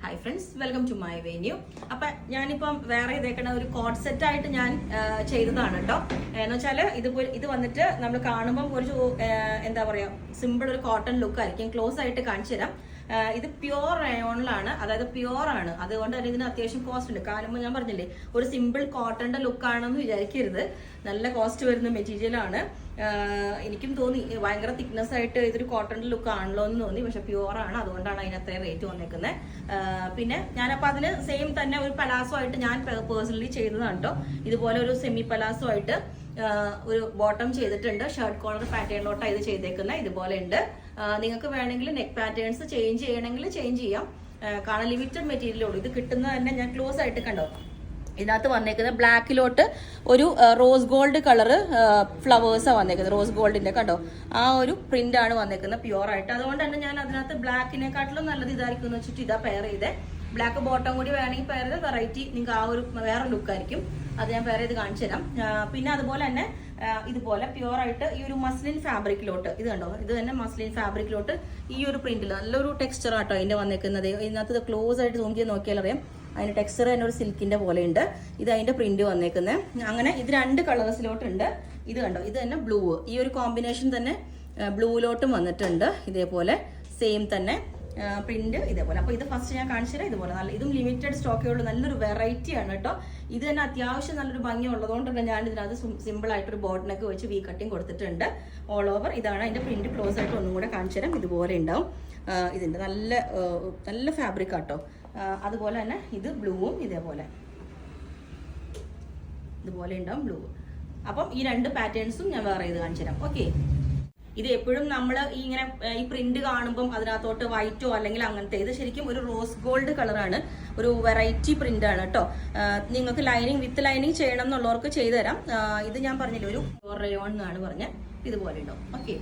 Hi friends, welcome to my venue. അപ്പം ഞാനിപ്പം വേറെ ഇതേക്കണ ഒരു കോഡ് സെറ്റ് ആയിട്ട് ഞാൻ ചെയ്തതാണ് കേട്ടോ. എന്ന് വെച്ചാൽ ഇത് വന്നിട്ട് നമ്മൾ കാണുമ്പം ഒരു എന്താ പറയുക, സിമ്പിൾ ഒരു കോട്ടൺ ലുക്ക് ആയിരിക്കും. ക്ലോസ് ആയിട്ട് കാണിച്ചു തരാം. ഇത് പ്യുവർ റയോണിലാണ്, അതായത് പ്യുവർ ആണ്. അതുകൊണ്ട് തന്നെ ഇതിന് അത്യാവശ്യം കോസ്റ്റ് ഉണ്ട്. കാണുമ്പോൾ ഞാൻ പറഞ്ഞില്ലേ, ഒരു സിമ്പിൾ കോട്ടന്റെ ലുക്ക് ആണെന്ന് വിചാരിക്കരുത്. നല്ല കോസ്റ്റ് വരുന്ന മെറ്റീരിയൽ ആണ്. എനിക്കും തോന്നി ഭയങ്കര തിക്നെസ് ആയിട്ട് ഇതൊരു കോട്ടന്റെ ലുക്ക് ആണല്ലോ എന്ന് തോന്നി. പക്ഷെ പ്യുവർ ആണ്, അതുകൊണ്ടാണ് അതിന് അത്രയും റേറ്റ് വന്നേക്കുന്നത്. പിന്നെ ഞാനപ്പോൾ അതിന് സെയിം തന്നെ ഒരു പലാസോ ആയിട്ട് ഞാൻ പേഴ്സണലി ചെയ്തതാണ് കേട്ടോ. ഇതുപോലെ ഒരു സെമി പലാസോ ആയിട്ട് ഒരു ബോട്ടം ചെയ്തിട്ടുണ്ട്. ഷർട്ട് കോളർ പാറ്റേണിലോട്ടാണ് ഇത് ചെയ്തേക്കുന്നത്. ഇതുപോലെ ഉണ്ട്. നിങ്ങൾക്ക് വേണമെങ്കിൽ നെക്ക് പാറ്റേൺസ് ചേഞ്ച് ചെയ്യണമെങ്കിൽ ചേഞ്ച് ചെയ്യാം. കാരണം ലിമിറ്റഡ് മെറ്റീരിയലുള്ളൂ. ഇത് കിട്ടുന്നത് തന്നെ ഞാൻ ക്ലോസ് ആയിട്ട് കണ്ടോ. ഇതിനകത്ത് വന്നേക്കുന്നത് ബ്ലാക്കിലോട്ട് ഒരു റോസ് ഗോൾഡ് കളറ് ഫ്ലവേഴ്സാണ് വന്നേക്കുന്നത്. റോസ് ഗോൾഡിന്റെ കണ്ടോ, ആ ഒരു പ്രിന്റ് ആണ് വന്നേക്കുന്നത് പ്യുവർ ആയിട്ട്. അതുകൊണ്ട് തന്നെ ഞാൻ അതിനകത്ത് ബ്ലാക്കിനെക്കാട്ടിലും നല്ലത് ഇതായിരിക്കും എന്ന് വെച്ചിട്ട് ഇതാ പെയർ ചെയ്തേ. ബ്ലാക്ക് ബോട്ടം കൂടി വേണമെങ്കിൽ പെയർ ചെയ്ത് വെറൈറ്റി നിങ്ങൾക്ക് ആ ഒരു വേറെ ലുക്കായിരിക്കും. അത് ഞാൻ പെയർ ചെയ്ത് കാണിച്ചു തരാം. പിന്നെ അതുപോലെ തന്നെ ഇതുപോലെ പ്യുവർ ആയിട്ട് ഈ ഒരു മസ്ലിൻ ഫാബ്രിക്കിലോട്ട്, ഇത് കണ്ടോ, ഇത് തന്നെ മസ്ലിൻ ഫാബ്രിക്കിലോട്ട് ഈ ഒരു പ്രിന്റിൽ നല്ലൊരു ടെക്സ്ചർ ആട്ടോ അതിന്റെ വന്നേക്കുന്നത്. ഇതിനകത്ത് ക്ലോസ് ആയിട്ട് സൂം ചെയ്ത് നോക്കിയാൽ അറിയാം. അതിന്റെ ടെക്സ്ചർ തന്നെ ഒരു സിൽക്കിന്റെ പോലെ ഉണ്ട്. ഇത് അതിന്റെ പ്രിന്റ് വന്നേക്കുന്നത്. അങ്ങനെ ഇത് രണ്ട് കളേഴ്സിലോട്ടുണ്ട്. ഇത് കണ്ടോ, ഇത് തന്നെ ബ്ലൂ, ഈ ഒരു കോമ്പിനേഷൻ തന്നെ ബ്ലൂയിലോട്ടും വന്നിട്ടുണ്ട്. ഇതേപോലെ സെയിം തന്നെ പ്രിന്റ് ഇതേപോലെ. അപ്പൊ ഇത് ഫസ്റ്റ് ഞാൻ കാണിച്ചു തരാം. ഇതുപോലെ നല്ല, ഇതും ലിമിറ്റഡ് സ്റ്റോക്കേ ഉള്ളൂ. നല്ലൊരു വെറൈറ്റി ആണ് കേട്ടോ. ഇത് തന്നെ അത്യാവശ്യം നല്ലൊരു ഭംഗി ഉള്ളതുകൊണ്ട് തന്നെ ഞാൻ ഇതിനകത്ത് സിമ്പിൾ ആയിട്ടൊരു ബോട്ടിനൊക്കെ വെച്ച് വി കട്ടിങ് കൊടുത്തിട്ടുണ്ട്. ഓൾ ഓവർ ഇതാണ് അതിന്റെ പ്രിന്റ്. ക്ലോസ് ആയിട്ട് ഒന്നും കൂടെ കാണിച്ചു തരാം. ഇതുപോലെ ഉണ്ടാവും. ഇതിന്റെ നല്ല നല്ല ഫാബ്രിക് ആട്ടോ. അതുപോലെ തന്നെ ഇത് ബ്ലൂവും ഇതുപോലെ ഉണ്ടാവും ബ്ലൂ. അപ്പം ഈ രണ്ട് പാറ്റേൺസും ഞാൻ വേറെ ഇത് കാണിച്ചു തരാം. ഓക്കെ, ഇത് എപ്പോഴും നമ്മൾ ഇങ്ങനെ ഈ പ്രിന്റ് കാണുമ്പം അതിനകത്തോട്ട് വൈറ്റോ അല്ലെങ്കിൽ അങ്ങനത്തെ, ഇത് ശരിക്കും ഒരു റോസ് ഗോൾഡ് കളറാണ്. ഒരു വെറൈറ്റി പ്രിന്റ് ആണ് കേട്ടോ. നിങ്ങൾക്ക് ലൈനിങ് വിത്ത് ലൈനിങ് ചെയ്യണം എന്നുള്ളവർക്ക് ചെയ്തു തരാം. ഇത് ഞാൻ പറഞ്ഞില്ലേ, ഒരു റയോൺ എന്നാണ് പറഞ്ഞത്. ഇതുപോലെ ഉണ്ടാവും. ഓക്കെ,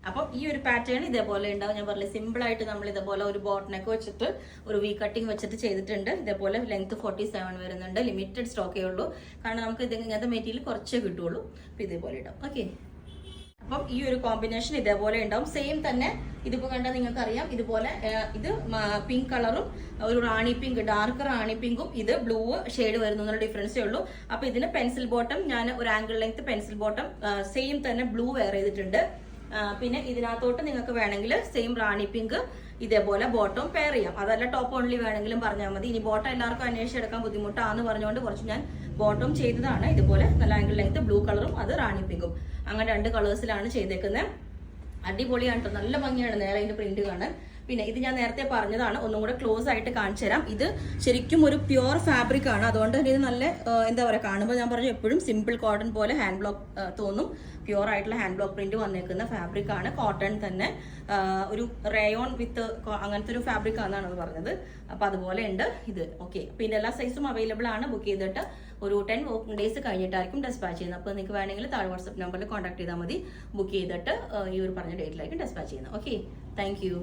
അപ്പം ഈ ഒരു പാറ്റേൺ ഇതേപോലെ ഉണ്ടാവും. ഞാൻ പറഞ്ഞില്ലേ, സിമ്പിൾ ആയിട്ട് നമ്മൾ ഇതേപോലെ ഒരു ബോട്ടനൊക്കെ വെച്ചിട്ട് ഒരു വി കട്ടിങ് വെച്ചിട്ട് ചെയ്തിട്ടുണ്ട്. ഇതേപോലെ ലെങ്ത് 47 വരുന്നുണ്ട്. ലിമിറ്റഡ് സ്റ്റോക്കേ ഉള്ളൂ. കാരണം നമുക്ക് ഇങ്ങനത്തെ മെറ്റീരിയൽ കുറച്ചേ കിട്ടുള്ളൂ. അപ്പം ഇതേപോലെ ഉണ്ടാവും. ഓക്കെ, അപ്പം ഈ ഒരു കോമ്പിനേഷൻ ഇതേപോലെ ഉണ്ടാവും. സെയിം തന്നെ ഇതിപ്പോ കണ്ടാൽ നിങ്ങൾക്ക് അറിയാം. ഇതുപോലെ ഇത് പിങ്ക് കളറും ഒരു റാണി പിങ്ക്, ഡാർക്ക് റാണി പിങ്കും ഇത് ബ്ലൂ ഷെയ്ഡ് വരുന്നുള്ള ഡിഫറൻസേ ഉള്ളൂ. അപ്പൊ ഇതിന് പെൻസിൽ ബോട്ടം, ഞാൻ ഒരു angle length pencil bottom same തന്നെ ബ്ലൂ വെയർ ചെയ്തിട്ടുണ്ട്. പിന്നെ ഇതിനകത്തോട്ട് നിങ്ങൾക്ക് വേണമെങ്കിൽ സെയിം റാണി പിങ്ക് ഇതേപോലെ ബോട്ടം പെയർ ചെയ്യാം. അതല്ല ടോപ്പ് ഓൺലി വേണമെങ്കിലും പറഞ്ഞാൽ മതി. ഇനി ബോട്ടം എല്ലാവർക്കും അന്വേഷിച്ചെടുക്കാൻ ബുദ്ധിമുട്ടാന്ന് പറഞ്ഞുകൊണ്ട് കുറച്ച് ഞാൻ ബോട്ടം ചെയ്തതാണ്. ഇതുപോലെ നല്ല ആംഗിൾ ലെങ്ത് ബ്ലൂ കളറും അത് റാണി പിങ്കും, അങ്ങനെ രണ്ട് കളേഴ്സിലാണ് ചെയ്തേക്കുന്നത്. അടിപൊളിയാണ് കേട്ടോ, നല്ല ഭംഗിയാണ് നേരെ അതിന്റെ പ്രിന്റ് കാണാൻ. പിന്നെ ഇത് ഞാൻ നേരത്തെ പറഞ്ഞതാണ്, ഒന്നും കൂടെ ക്ലോസ് ആയിട്ട് കാണിച്ചു തരാം. ഇത് ശരിക്കും ഒരു പ്യുവർ ഫാബ്രിക് ആണ്. അതുകൊണ്ട് തന്നെ ഇത് നല്ല എന്താ പറയുക, കാണുമ്പോൾ ഞാൻ പറഞ്ഞു എപ്പോഴും സിമ്പിൾ കോട്ടൺ പോലെ ഹാൻഡ് ബ്ലോക്ക് തോന്നും. പ്യുവർ ആയിട്ടുള്ള ഹാൻഡ് ബ്ലോക്ക് പ്രിന്റ് വന്നേക്കുന്ന ഫാബ്രിക് ആണ്. കോട്ടൺ തന്നെ ഒരു റയോൺ വിത്ത് അങ്ങനത്തെ ഒരു ഫാബ്രിക് ആണെന്നാണ് അത് പറഞ്ഞത്. അപ്പൊ അതുപോലെ ഉണ്ട് ഇത്. ഓക്കെ, പിന്നെ എല്ലാ സൈസും അവൈലബിൾ ആണ്. ബുക്ക് ചെയ്തിട്ട് ഒരു 10 വർക്കിംഗ് ഡേയ്സ് കഴിഞ്ഞിട്ടായിരിക്കും ഡെസ്പാച്ച് ചെയ്യുന്നത്. അപ്പോൾ നിങ്ങൾക്ക് വേണമെങ്കിൽ താഴെ വാട്സ്ആപ്പ് നമ്പറിൽ കോൺടാക്ട് ചെയ്താൽ മതി. ബുക്ക് ചെയ്തിട്ട് ഈ ഒരു പറഞ്ഞ ഡേറ്റിലായിരിക്കും ഡെസ്പാച്ച് ചെയ്യുന്നത്. Okay, thank you.